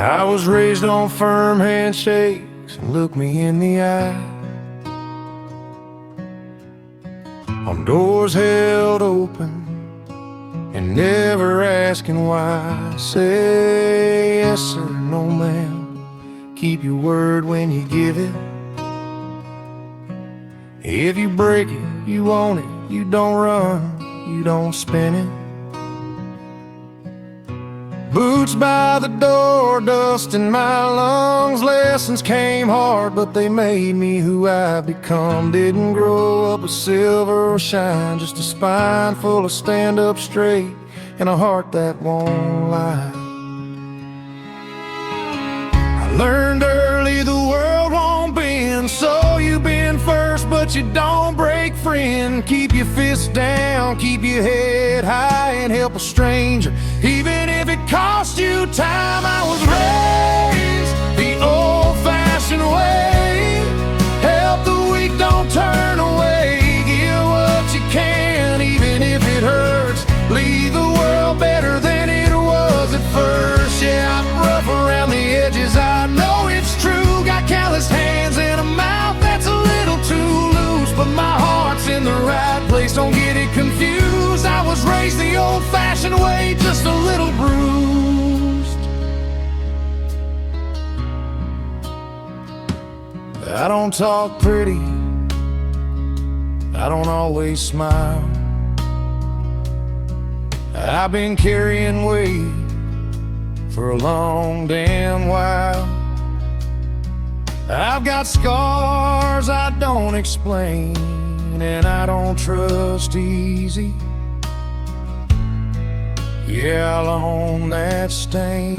I was raised on firm handshakes, and look me in the eye. On doors held open and never asking why. Say yes sir, no ma'am. Keep your word when you give it. If you break it, you own it. You don't run, you don't spin it. Boots by the door, dust in my lungs. Lessons came hard, but they made me who I've become. Didn't grow up with silver or shine, just a spine full of stand up straight and a heart that won't lie. I learned early the world won't bend, so you bend first, but you don't break friend. Keep your fists down, keep your head high, and help a stranger, even if it cost you time. I was raised the old-fashioned way. Help the weak, don't turn away. Give what you can, even if it hurts. Leave the world better than it was at first. Yeah, I'm rough around the edges, I know it's true. Got calloused hands and a mouth that's a little too loose, but my heart's in the right place, don't get it confused. I was raised the old-fashioned way, just a little bruised. I don't talk pretty, I don't always smile. I've been carrying weight for a long damn while. I've got scars I don't explain, and I don't trust easy. Yeah, I'll own that stain.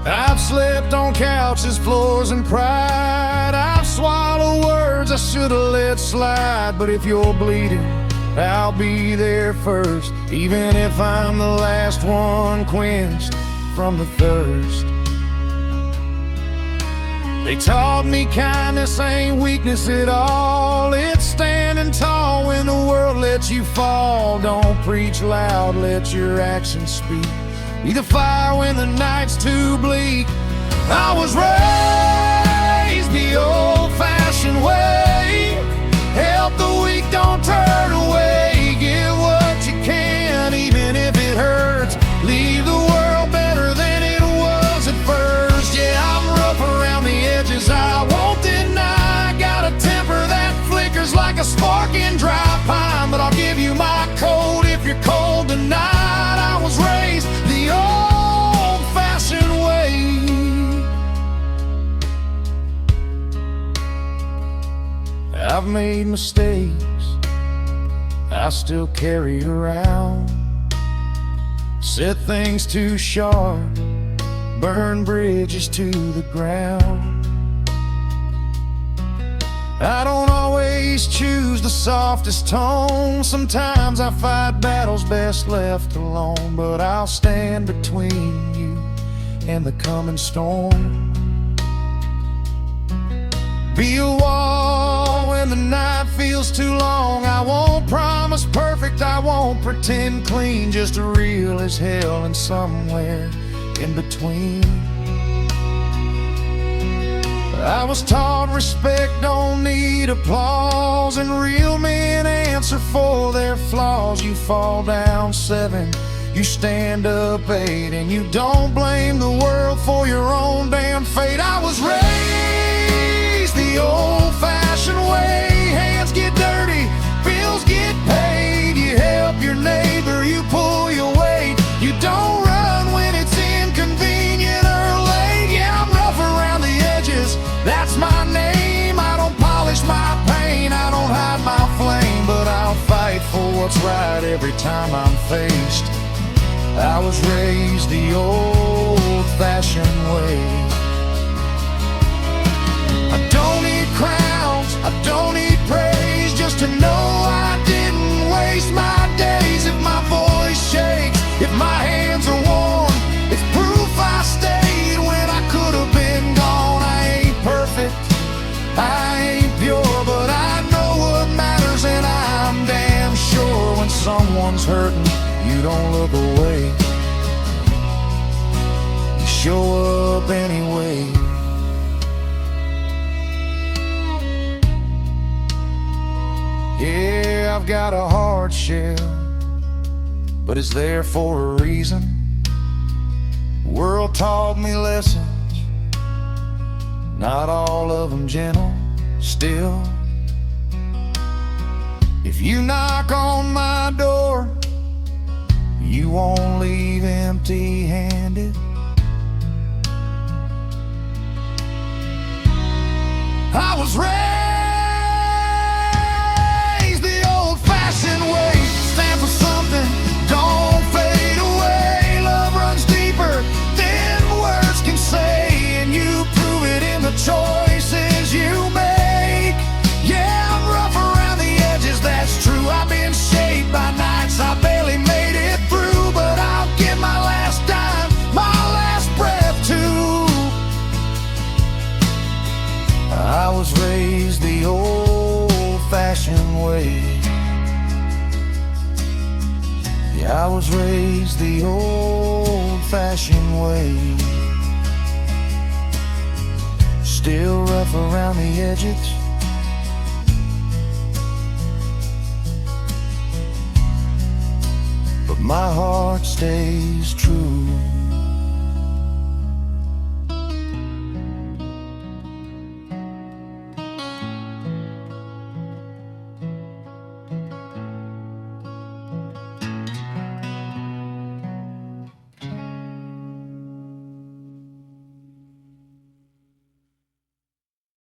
I've slept on couches, floors, and pride. I've swallowed words I should've let slide. But if you're bleeding, I'll be there first, even if I'm the last one quenched from the thirst. They taught me kindness ain't weakness at all. It's standing tall when the world lets you fall. Don't preach loud, let your actions speak. Be the fire when the night's too bleak. I was raised the old-fashioned way. Help the weak, don't turn away. Give what you can, even if it hurts. Leave the world better than it was at first. Yeah, I'm rough around the edges, I won't deny. Got a temper that flickers like a spark in dry pine, but I'll give you my coat if you're cold tonight. I was raised the old-fashioned way. I've made mistakes I still carry around. Said things too sharp, burn bridges to the ground. I don't always choose the softest tone. Sometimes I fight battles best left alone. But I'll stand between you and the coming storm. Be a wall when the night feels too long. I won't promise perfect, I won't pretend clean. Just real as hell and somewhere in between. I was taught respect don't need applause, and real men answer for their flaws. You fall down 7, you stand up 8, and you don't blame the world for your own damn fate. I was raised the old-fashioned way. Hands get dirty, bills get paid. You help your neighbor, you pull your weight. You don't run when it's inconvenient or late. Yeah, I'm rough around the edges, that's my name. I don't polish my pain, I don't hide my flame, but I'll fight for what's right every time I'm faced. I was raised the old-fashioned way. I don't need crowns, I don't need praise, just to know I didn't waste my days. If my voice shakes, if my hands are warm, it's proof I stayed when I could have been gone. I ain't perfect, I ain't pure, but I know what matters, and I'm damn sure when someone's hurting, you don't look away. show up anyway. Yeah, I've got a hard shell, but it's there for a reason. The world taught me lessons, not all of them gentle. Still, if you knock on my door, you won't leave empty-handed. I was raised the old-fashioned way. Stand for something, don't fade away. Love runs deeper than words can say, and you prove it in the choices you make. Yeah, I'm rough around the edges, that's true. I've been shaped by nights I barely made it through, but I'll give my last dime, my last breath too. I was raised the old-fashioned way. Yeah, I was raised the old-fashioned way. Still rough around the edges, but my heart stays true.